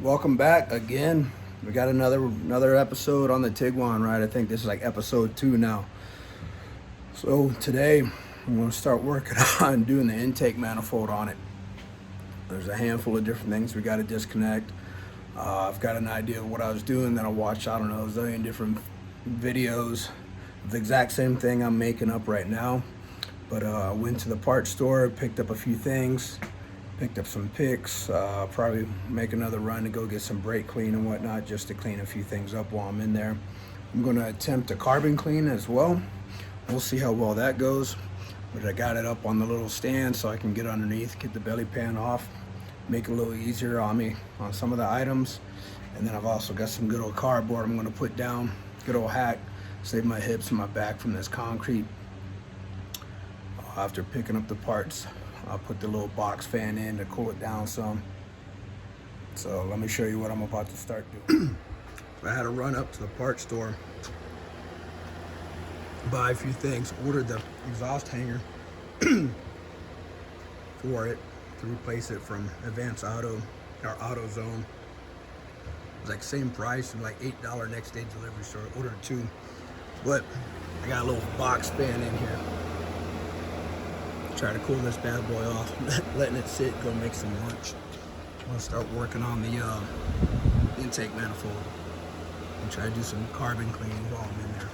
Welcome back again. We got another episode on the Tiguan, right? I think this is like episode 2 now. So today I'm going to start working on doing the intake manifold on it. There's a handful of different things we got to disconnect. I've got an idea of what I was doing. Then I watched, I don't know, a zillion different videos of the exact same thing I'm making up right now. But I went to the parts store, picked up a few things, picked up some picks, probably make another run to go get some brake clean and whatnot, just to clean a few things up while I'm in there. I'm going to attempt a carbon clean as well. We'll see how well that goes. But I got it up on the little stand so I can get underneath, get the belly pan off, make it a little easier on me on some of the items. And then I've also got some good old cardboard I'm going to put down, good old hack, save my hips and my back from this concrete. After picking up the parts, I'll put the little box fan in to cool it down some. So let me show you what I'm about to start doing. I had to run up to the parts store, buy a few things, ordered the exhaust hanger for it to replace it from Advanced Auto or AutoZone. It was like same price and like $8 next day delivery, so I ordered 2. But I got a little box fan in here. Try to cool this bad boy off, letting it sit, go make some lunch. I'm gonna start working on the intake manifold and try to do some carbon cleaning while I'm in there.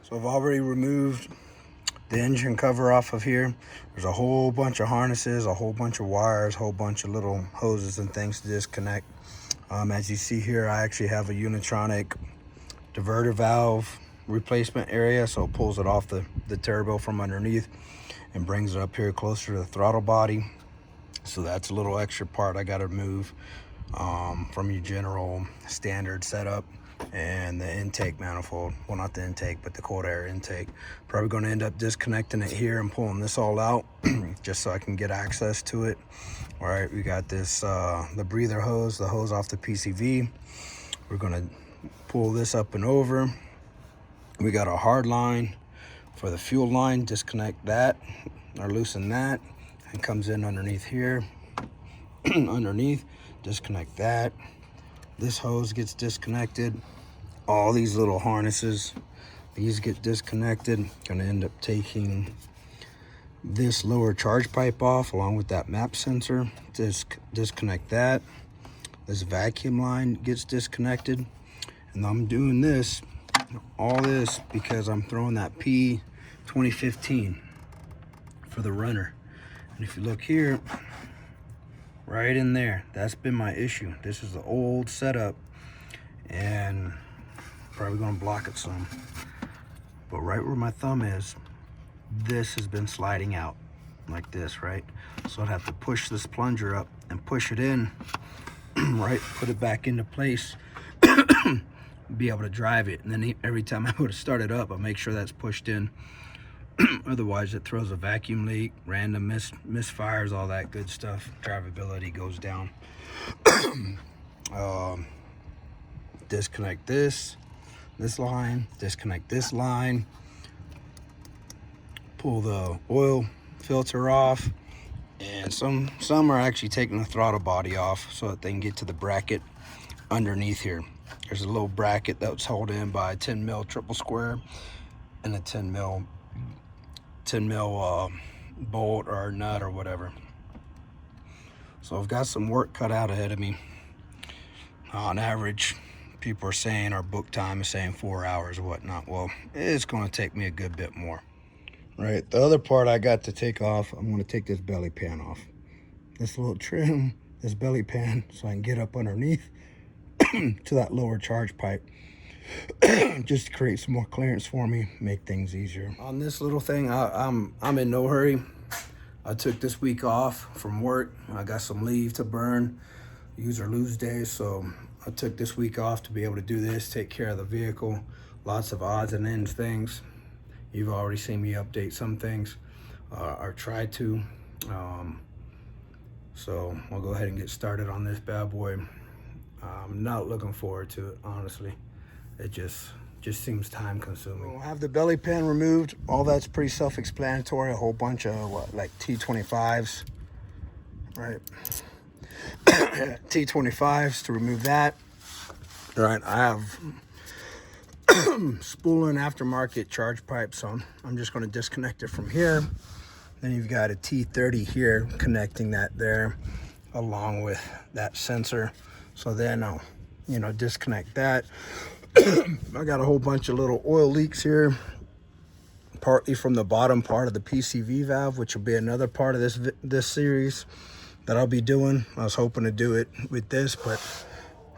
So I've already removed the engine cover off of here. There's a whole bunch of harnesses, a whole bunch of wires, a whole bunch of little hoses and things to disconnect. As you see here, I actually have a Unitronic diverter valve replacement area, so it pulls it off the turbo from underneath and brings it up here closer to the throttle body. So that's a little extra part I got to remove from your general standard setup. And the intake manifold, well, not the intake, but the cold air intake, probably going to end up disconnecting it here and pulling this all out just so I can get access to it. All right, we got this the breather hose, the hose off the PCV. We're going to pull this up and over. We got a hard line for the fuel line, disconnect that or loosen that, and comes in underneath here. Underneath, disconnect that. This hose gets disconnected. All these little harnesses, these get disconnected. Gonna end up taking this lower charge pipe off along with that map sensor. Disconnect that. This vacuum line gets disconnected. And I'm doing this, all this, because I'm throwing that P 2015 for the runner. And if you look here, right in there, that's been my issue. This is the old setup and probably gonna block it some. But right where my thumb is, this has been sliding out like this, right? So I'd have to push this plunger up and push it in, right? Put it back into place, be able to drive it. And then every time I go to start it up, I make sure that's pushed in. Otherwise it throws a vacuum leak, random misfires, all that good stuff. Drivability goes down. Disconnect this line, disconnect this line, pull the oil filter off, and some are actually taking the throttle body off so that they can get to the bracket underneath here. There's a little bracket that's held in by a 10 mil triple square and a 10 mil bolt or nut or whatever. So I've got some work cut out ahead of me. On average, people are saying our book time is saying 4 hours or whatnot. Well, it's going to take me a good bit more. Right, the other part I got to take off, I'm going to take this belly pan off. This little trim, this belly pan, so I can get up underneath to that lower charge pipe. Just to create some more clearance for me, make things easier. On this little thing, I'm in no hurry. I took this week off from work. I got some leave to burn, use or lose days, so I took this week off to be able to do this, take care of the vehicle. Lots of odds and ends things. You've already seen me update some things, or try to. So I'll go ahead and get started on this bad boy. I'm not looking forward to it, honestly. It just seems time consuming. I'll have the belly pan removed. All that's pretty self-explanatory. A whole bunch of like T25s, right? T25s to remove that. All right, I have spool and aftermarket charge pipe, so I'm just going to disconnect it from here. Then you've got a T30 here connecting that there along with that sensor. So then I'll, you know, disconnect that. I got a whole bunch of little oil leaks here, partly from the bottom part of the PCV valve, which will be another part of this series that I'll be doing. I was hoping to do it with this, but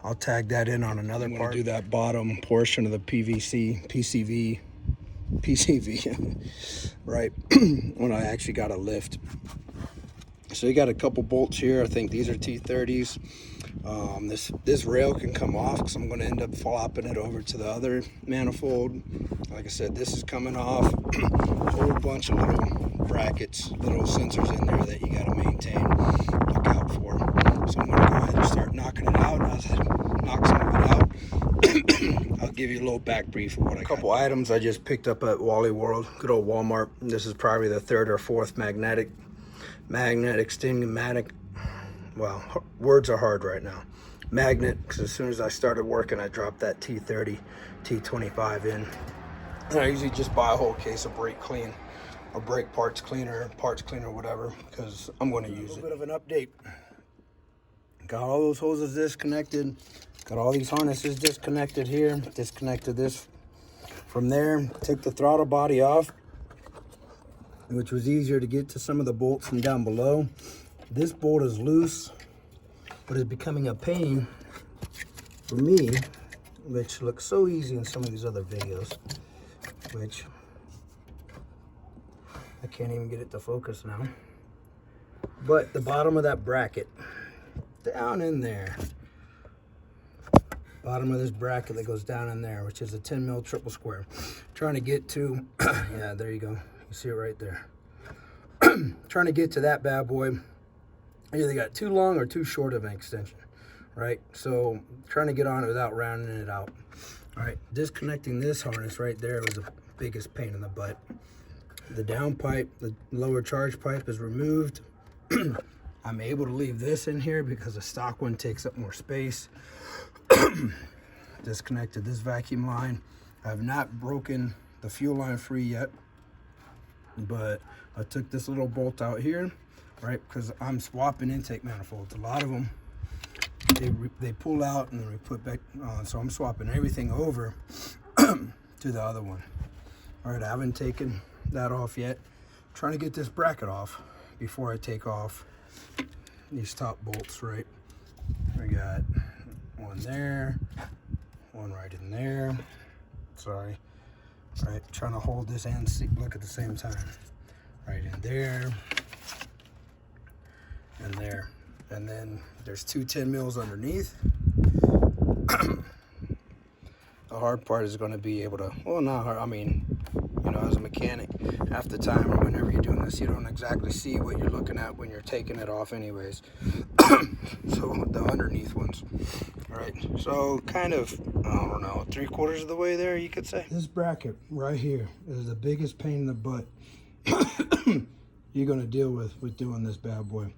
I'll tag that in on another part. Do that bottom portion of the PCV, right, when I actually got a lift. So you got a couple bolts here. I think these are T30s. This rail can come off because I'm going to end up flopping it over to the other manifold. Like I said, this is coming off. A whole bunch of little brackets, little sensors in there that you got to maintain, look out for. So I'm going to go ahead and start knocking it out. As I knock some of it out, I'll give you a little back brief of what I got. A couple items I just picked up at Wally World, good old Walmart. This is probably the third or fourth magnetic extending magnet. Well, words are hard right now. Magnet, because as soon as I started working, I dropped that T30, T25 in. And I usually just buy a whole case of brake clean, or brake parts cleaner, whatever, because I'm going to use it. A little bit of an update. Got all those hoses disconnected. Got all these harnesses disconnected here. Disconnected this from there. Took the throttle body off, which was easier to get to some of the bolts from down below. This bolt is loose, but is becoming a pain for me, which looks so easy in some of these other videos, which I can't even get it to focus now. But the bottom of that bracket, down in there, bottom of this bracket that goes down in there, which is a 10 mil triple square, trying to get to, yeah, there you go. You see it right there. Trying to get to that bad boy. I either got too long or too short of an extension, right? So trying to get on it without rounding it out. All right, disconnecting this harness right there was the biggest pain in the butt. The down pipe, the lower charge pipe is removed. I'm able to leave this in here because the stock one takes up more space. Disconnected this vacuum line. I have not broken the fuel line free yet, but I took this little bolt out here, right, because I'm swapping intake manifolds. A lot of them, they pull out and then we put back on, so I'm swapping everything over to the other one. All right, I haven't taken that off yet. I'm trying to get this bracket off before I take off these top bolts, right? I got one there, one right in there. Sorry. All right, trying to hold this and look at the same time. Right in there, and there. And then there's two 10 mils underneath. The hard part is going to be able to, well, not hard, I mean, you know, as a mechanic, half the time or whenever you're doing this, you don't exactly see what you're looking at when you're taking it off anyways. So the underneath ones. All right, so kind of, I don't know, 3/4 of the way there, you could say. This bracket right here is the biggest pain in the butt you're going to deal with doing this bad boy.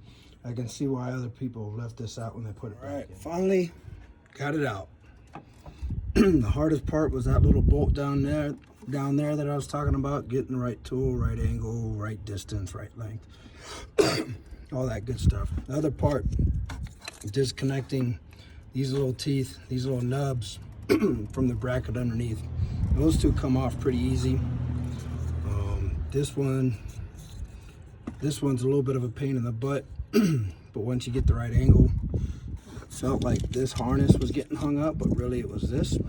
I can see why other people left this out when they put it back in. Finally got it out. The hardest part was that little bolt down there that I was talking about, getting the right tool, right angle, right distance, right length, all that good stuff. The other part, disconnecting these little teeth, these little nubs from the bracket underneath. Those two come off pretty easy. This one's a little bit of a pain in the butt, but once you get the right angle, it felt like this harness was getting hung up, but really it was this.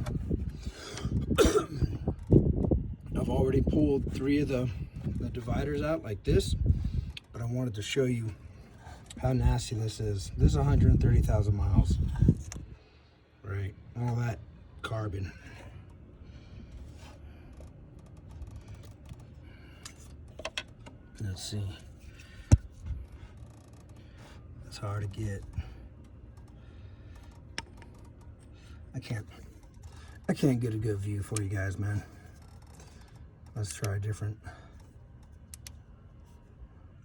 I've already pulled 3 of the dividers out like this, but I wanted to show you how nasty this is. This is 130,000 miles, right? All that carbon. Let's see. It's hard to get. I can't get a good view for you guys, man. Let's try different.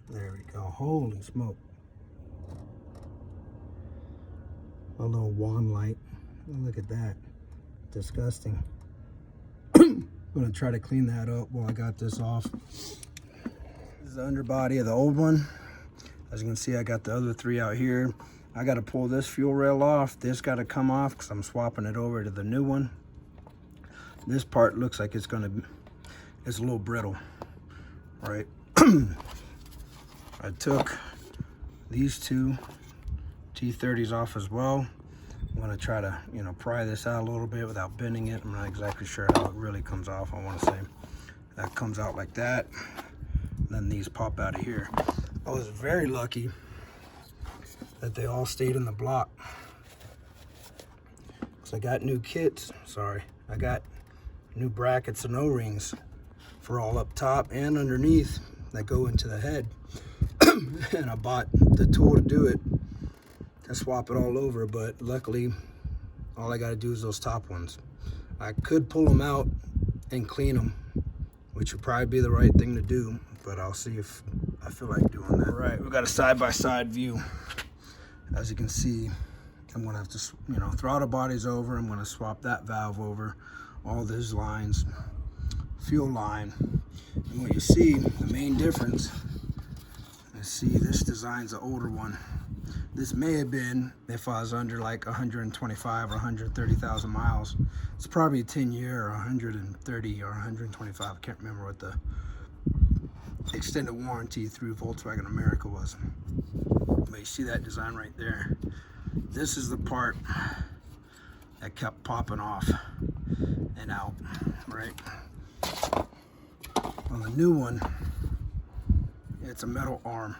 There we go. Holy smoke. A little wand light. Look at that. Disgusting. I'm gonna try to clean that up while I got this off. This is the underbody of the old one. As you can see, I got the other three out here. I got to pull this fuel rail off. This got to come off because I'm swapping it over to the new one. This part looks like it's a little brittle, right? I took these two T30s off as well. I'm gonna try to, pry this out a little bit without bending it. I'm not exactly sure how it really comes off. I want to say that comes out like that. Then these pop out of here. I was very lucky that they all stayed in the block. So I got new kits. Sorry, I got new brackets and O-rings for all up top and underneath that go into the head. And I bought the tool to do it, to swap it all over, but luckily all I got to do is those top ones. I could pull them out and clean them, which would probably be the right thing to do, but I'll see if I feel like doing that. All right, we've got a side-by-side view. As you can see, I'm gonna have to, throttle body's over. I'm gonna swap that valve over, all these lines, fuel line. And what you see, the main difference, this design's an older one. This may have been, if I was under like 125 or 130,000 miles. It's probably a 10-year or 130 or 125. I can't remember what the extended warranty through Volkswagen America was. But you see that design right there. This is the part that kept popping off and out, right? On the new one, it's a metal arm,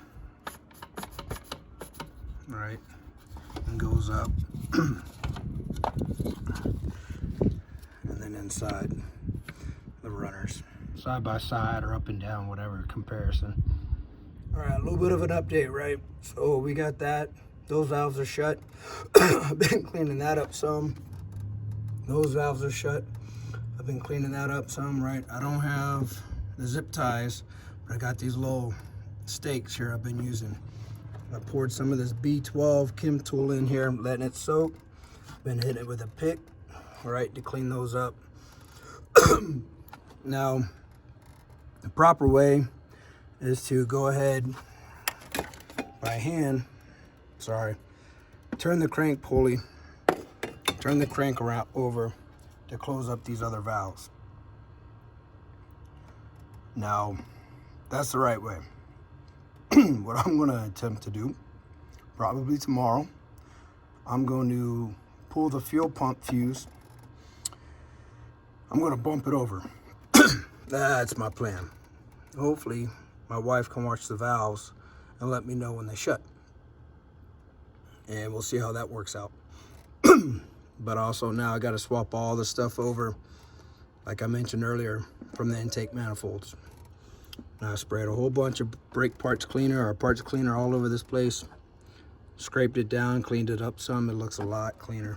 right? And goes up. And then inside the runners. Side by side or up and down, whatever comparison. All right, a little bit of an update, right? So we got that. Those valves are shut. I've been cleaning that up some. Those valves are shut. I've been cleaning that up some, right? I don't have the zip ties, but I got these little stakes here I've been using. I poured some of this B12 Chem tool in here, letting it soak. Been hitting it with a pick, right, to clean those up. Now, the proper way is to go ahead by hand, turn the crank pulley, turn the crank around over to close up these other valves. Now, that's the right way. What I'm going to attempt to do, probably tomorrow, I'm going to pull the fuel pump fuse. I'm going to bump it over. That's my plan. Hopefully, my wife can watch the valves and let me know when they shut. And we'll see how that works out. But also now I got to swap all the stuff over, like I mentioned earlier, from the intake manifolds. Now I sprayed a whole bunch of brake parts cleaner or parts cleaner all over this place. Scraped it down, cleaned it up some. It looks a lot cleaner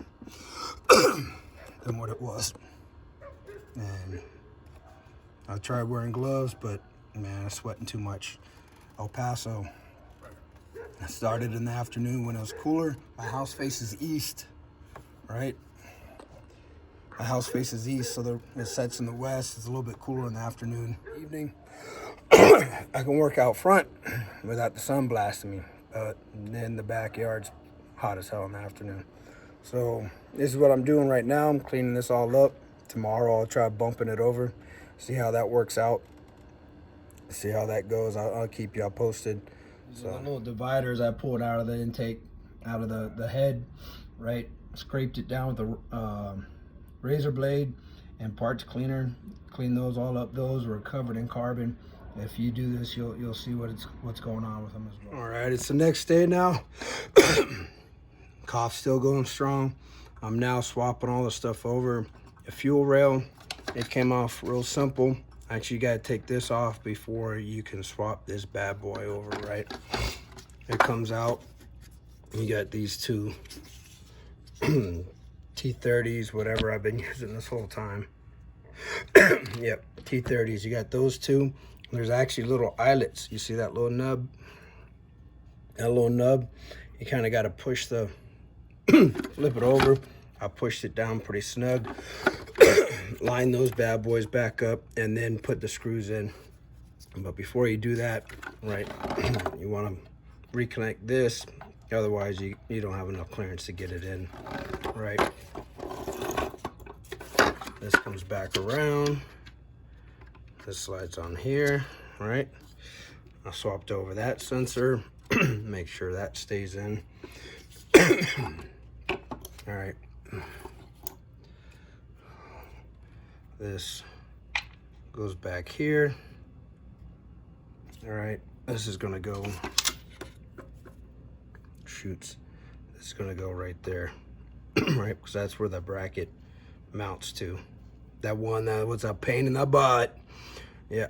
than what it was. And I tried wearing gloves, but man, I'm sweating too much. El Paso. I started in the afternoon when it was cooler. My house faces east, right? My house faces east, so it sets in the west. It's a little bit cooler in the afternoon. Evening, I can work out front without the sun blasting me. Then the backyard's hot as hell in the afternoon. So this is what I'm doing right now. I'm cleaning this all up. Tomorrow I'll try bumping it over, see how that works out, see how that goes. I'll keep y'all posted. So the little dividers I pulled out of the intake, out of the head, right? Scraped it down with the razor blade and parts cleaner. Clean those all up. Those were covered in carbon. If you do this, you'll see what's going on with them as well. All right, it's the next day now. Cough's still going strong. I'm now swapping all the stuff over. The fuel rail, it came off real simple. Actually, you gotta take this off before you can swap this bad boy over, right? It comes out. You got these two T30s, whatever I've been using this whole time. Yep, T30s. You got those two. There's actually little eyelets. You see that little nub? That little nub? You kind of got to push the flip it over. I pushed it down pretty snug, line those bad boys back up, and then put the screws in. But before you do that, right, you want to reconnect this, otherwise you don't have enough clearance to get it in, right? This comes back around, this slides on here, right? I swapped over that sensor, make sure that stays in. All right, this goes back here. All right, this is gonna go, shoots, this is gonna go right there, right? Because that's where the bracket mounts to. That one that was a pain in the butt. Yeah,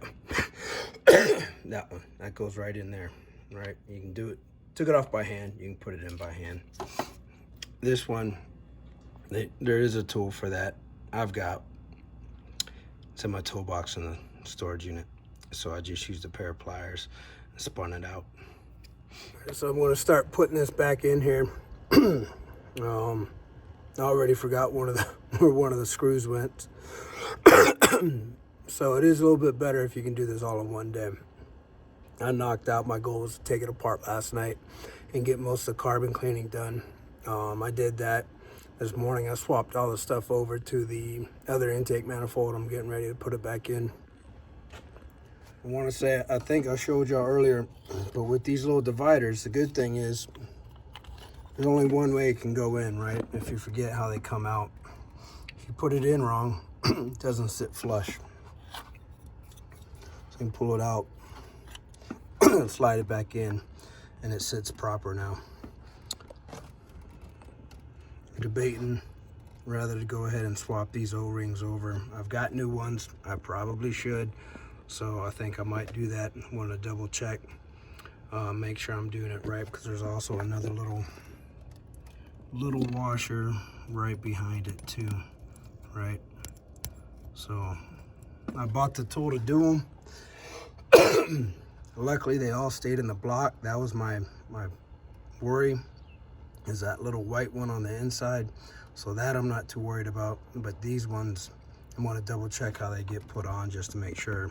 that one, that goes right in there, right? You can do it, took it off by hand, you can put it in by hand. This one, there is a tool for that. It's in my toolbox in the storage unit. So I just used a pair of pliers and spun it out. So I'm going to start putting this back in here. I already forgot where one of the screws went. So it is a little bit better if you can do this all in one day. I knocked out, my goal was to take it apart last night and get most of the carbon cleaning done. I did that this morning. I swapped all the stuff over to the other intake manifold. I'm getting ready to put it back in. I want to say, I think I showed y'all earlier, but with these little dividers, the good thing is there's only one way it can go in, right? If you forget how they come out. If you put it in wrong, it doesn't sit flush. So you can pull it out, slide it back in, and it sits proper now. Debating rather to go ahead and swap these O-rings over. I've got new ones, I probably should. So I think I might do that. I want to double check, make sure I'm doing it right, because there's also another little washer right behind it too, right? So I bought the tool to do them. Luckily they all stayed in the block. That was my worry, is that little white one on the inside. So that I'm not too worried about, but these ones I want to double check how they get put on, just to make sure.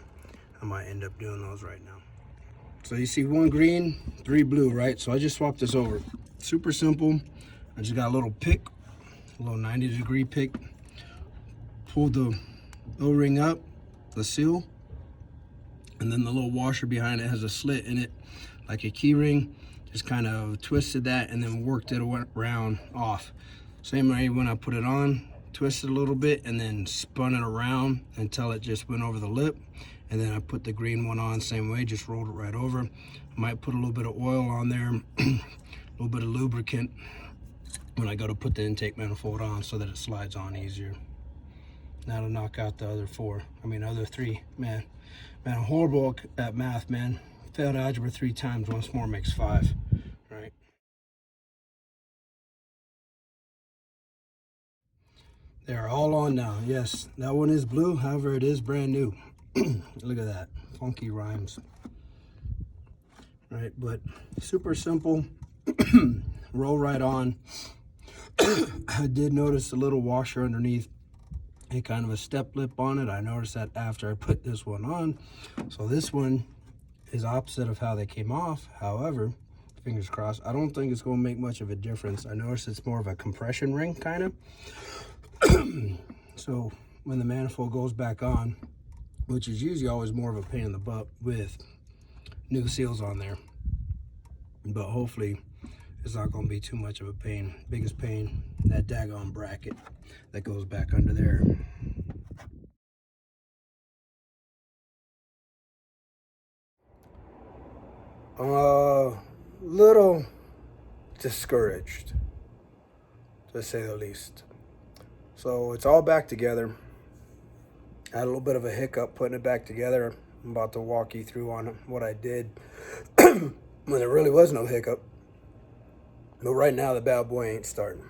I might end up doing those right now. So you see 1 green, 3 blue, right? So I just swapped this over. Super simple. I just got a little pick, a little 90-degree pick. Pulled the O-ring up, the seal, and then the little washer behind it has a slit in it, like a key ring. Just kind of twisted that and then worked it around off. Same way when I put it on, twisted a little bit and then spun it around until it just went over the lip. And then I put the green one on same way, just rolled it right over. I might put a little bit of oil on there, a little bit of lubricant when I go to put the intake manifold on, so that it slides on easier. That'll knock out the other 3. Man, I'm horrible at math, man. Failed algebra 3 times, once more makes 5, right? They are all on now. Yes, that one is blue, however it is brand new. Look at that, funky rhymes. Right, but super simple. Roll right on. I did notice a little washer underneath, a kind of a step lip on it. I noticed that after I put this one on. So this one is opposite of how they came off. However, fingers crossed, I don't think it's going to make much of a difference. I noticed it's more of a compression ring kind of. So when the manifold goes back on, which is usually always more of a pain in the butt with new seals on there, but hopefully it's not going to be too much of a pain. Biggest pain, that daggone bracket that goes back under there. Little discouraged, to say the least. So it's all back together. I had a little bit of a hiccup putting it back together. I'm about to walk you through on what I did when there really was no hiccup. But right now the bad boy ain't starting.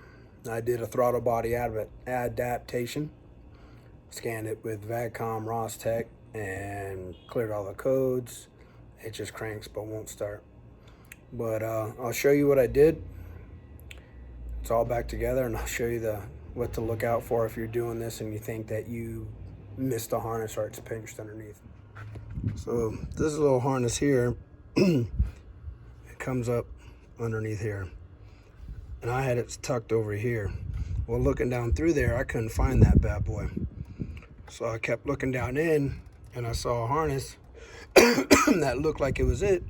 I did a throttle body adaptation, scanned it with VACCOM Rostec and cleared all the codes. It just cranks but won't start. But I'll show you what I did. it's all back together, and I'll show you what to look out for if you're doing this and you think that you missed a harness or it's pinched underneath. So this little harness here, it comes up underneath here, and I had it tucked over here. Well, looking down through there, I couldn't find that bad boy. So I kept looking down in, and I saw a harness that looked like it was it.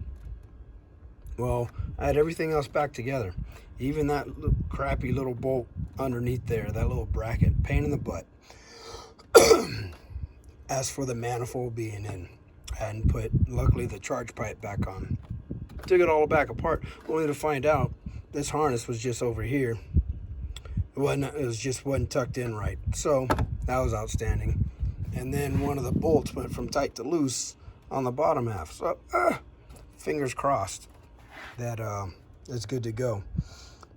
Well, I had everything else back together. Even that crappy little bolt underneath there, that little bracket, pain in the butt. As for the manifold being in, I hadn't put, luckily, the charge pipe back on. Took it all back apart, only to find out this harness was just over here. It wasn't tucked in right. So that was outstanding. And then one of the bolts went from tight to loose on the bottom half. So fingers crossed that it's good to go.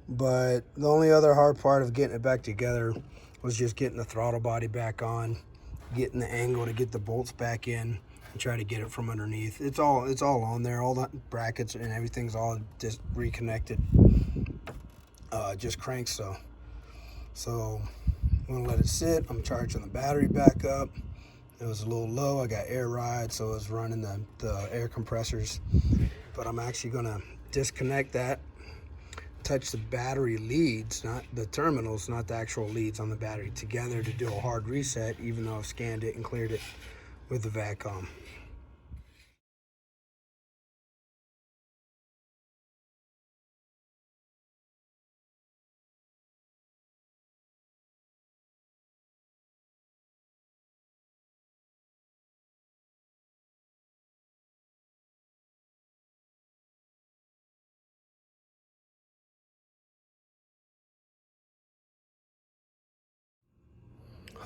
But the only other hard part of getting it back together was just getting the throttle body back on, getting the angle to get the bolts back in, and try to get it from underneath. It's all on there. All the brackets and everything's all just reconnected. Just cranks so. So I'm gonna let it sit. I'm charging the battery back up. It was a little low. I got air ride, so I was running the air compressors. But I'm actually gonna disconnect that, touch the battery leads, not the terminals, not the actual leads on the battery, together to do a hard reset, even though I've scanned it and cleared it with the VACCOM.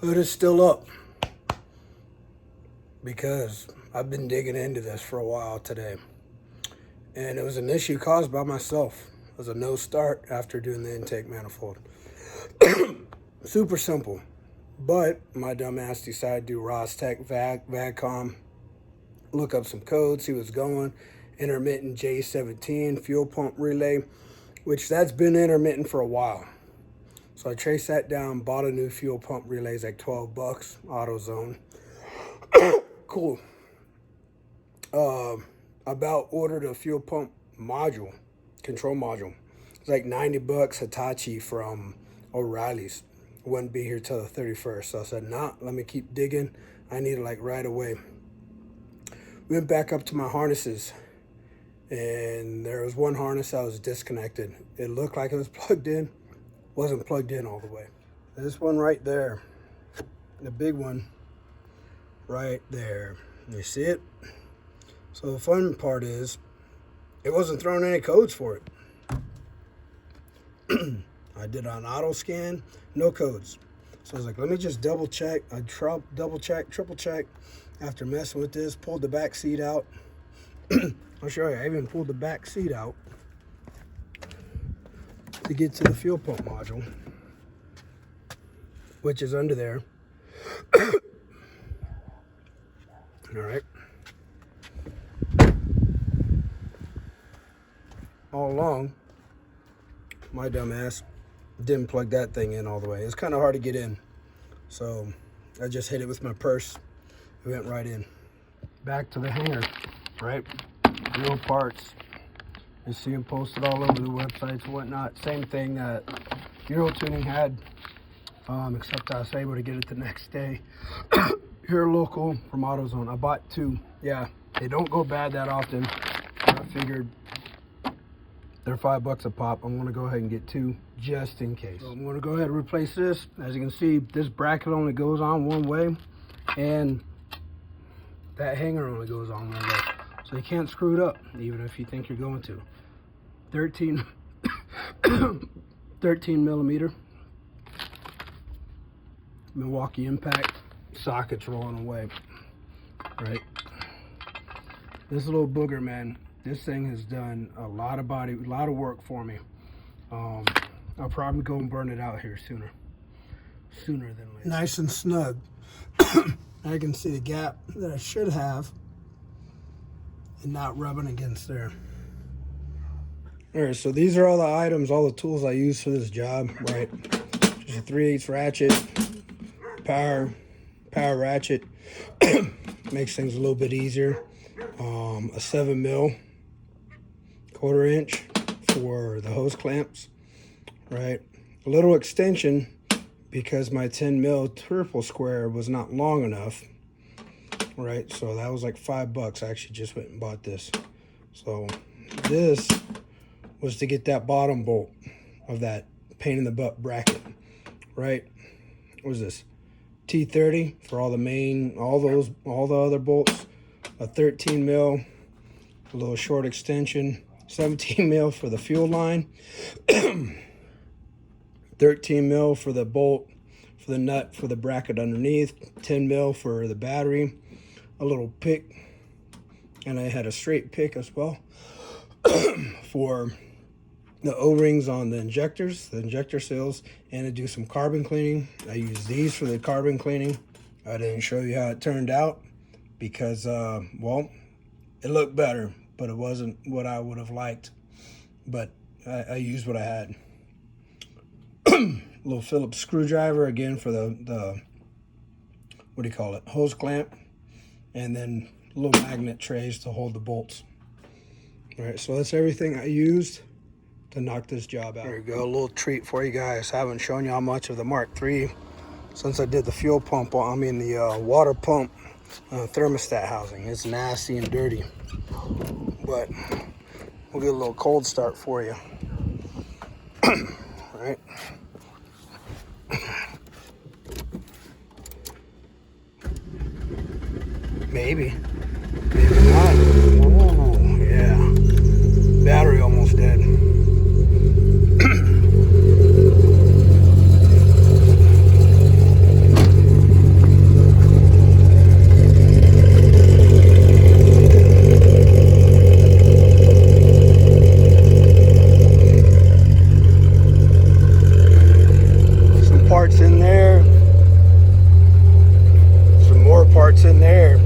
Hood is still up because I've been digging into this for a while today, and it was an issue caused by myself. It was a no start after doing the intake manifold. Super simple, but my dumb ass decided to do Rostec VACCOM, look up some code, see what's going. Intermittent J17 fuel pump relay, which that's been intermittent for a while. So I traced that down, bought a new fuel pump relay, it's like 12 bucks, AutoZone. Cool. About ordered a fuel pump module, control module. It's like 90 bucks Hitachi from O'Reilly's. Wouldn't be here till the 31st. So I said, nah, let me keep digging. I need it like right away. Went back up to my harnesses, and there was one harness that was disconnected. It looked like it was plugged in. Wasn't plugged in all the way. This one right there, the big one right there. You see it? So the fun part is, it wasn't throwing any codes for it. I did an auto scan, no codes. So I was like, let me just double check. I double check, triple check. After messing with this, pulled the back seat out. I'll show you, I even pulled the back seat out to get to the fuel pump module, which is under there. All right. All along, my dumb ass didn't plug that thing in all the way. It's kind of hard to get in. So I just hit it with my purse. It went right in. Back to the hanger, right? Real parts. You see them posted all over the websites and whatnot. Same thing that Euro Tuning had, except I was able to get it the next day. Here local from AutoZone. I bought two. Yeah, they don't go bad that often. I figured they're $5 a pop. I'm gonna go ahead and get two just in case. So I'm gonna go ahead and replace this. As you can see, this bracket only goes on one way, and that hanger only goes on one way. So you can't screw it up, even if you think you're going to. 13 millimeter Milwaukee impact sockets rolling away, right? This little booger, man, this thing has done a lot of work for me. I'll probably go and burn it out here sooner than later. Nice and snug. I can see the gap that I should have and not rubbing against there. All right, so these are all the items, all the tools I use for this job, right? Just a 3/8 ratchet, power ratchet, makes things a little bit easier. A 7mm 1/4 inch for the hose clamps, right? A little extension because my 10mm triple square was not long enough, right? So that was like $5. I actually just went and bought this. So this was to get that bottom bolt of that pain in the butt bracket, right? What was this? T30 for all the main, all the other bolts. A 13mm, a little short extension. 17mm for the fuel line. 13mm for the bolt, for the nut, for the bracket underneath. 10mm for the battery. A little pick, and I had a straight pick as well for the O-rings on the injectors, the injector seals, and to do some carbon cleaning. I used these for the carbon cleaning. I didn't show you how it turned out because, well, it looked better, but it wasn't what I would have liked. But I used what I had. Little Phillips screwdriver again for the what do you call it, hose clamp, and then little magnet trays to hold the bolts. All right, so that's everything I used to knock this job out. There you go, a little treat for you guys. I haven't shown you how much of the Mark III since I did the fuel pump, the water pump thermostat housing. It's nasty and dirty, but we'll get a little cold start for you. All right. Maybe not. Oh, yeah. Battery almost dead. Some parts in there. Some more parts in there.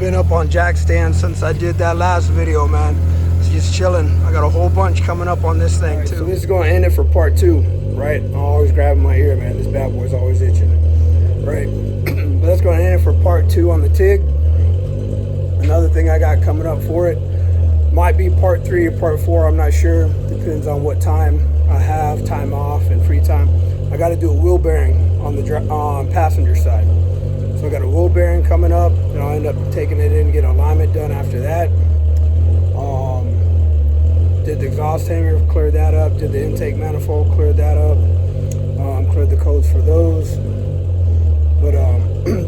Been up on jack stands since I did that last video, man. It's just chilling. I got a whole bunch coming up on this thing, too. So this is going to end it for part 2, right? I'm always grabbing my ear, man. This bad boy's always itching, right? But that's going to end it for part 2 on the TIG. Another thing I got coming up for it might be part 3 or part 4. I'm not sure. Depends on what time I have, time off and free time. I got to do a wheel bearing on the passenger side. So I got a wheel bearing coming up, and I'll end up taking it in and get alignment done after that. Did the exhaust hanger, cleared that up. Did the intake manifold, cleared that up. Cleared the codes for those. But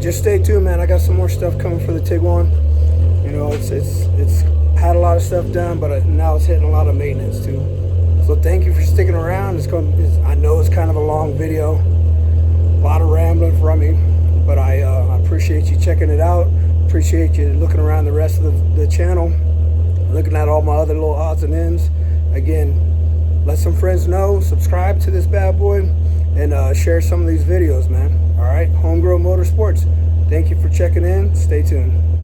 just stay tuned, man. I got some more stuff coming for the Tiguan. You know, it's had a lot of stuff done, but now it's hitting a lot of maintenance too. So thank you for sticking around. I know it's kind of a long video, a lot of rambling from me. But I appreciate you checking it out. Appreciate you looking around the rest of the channel, looking at all my other little odds and ends. Again, let some friends know, subscribe to this bad boy, and share some of these videos, man. All right, Homegrown Motorsports. Thank you for checking in. Stay tuned.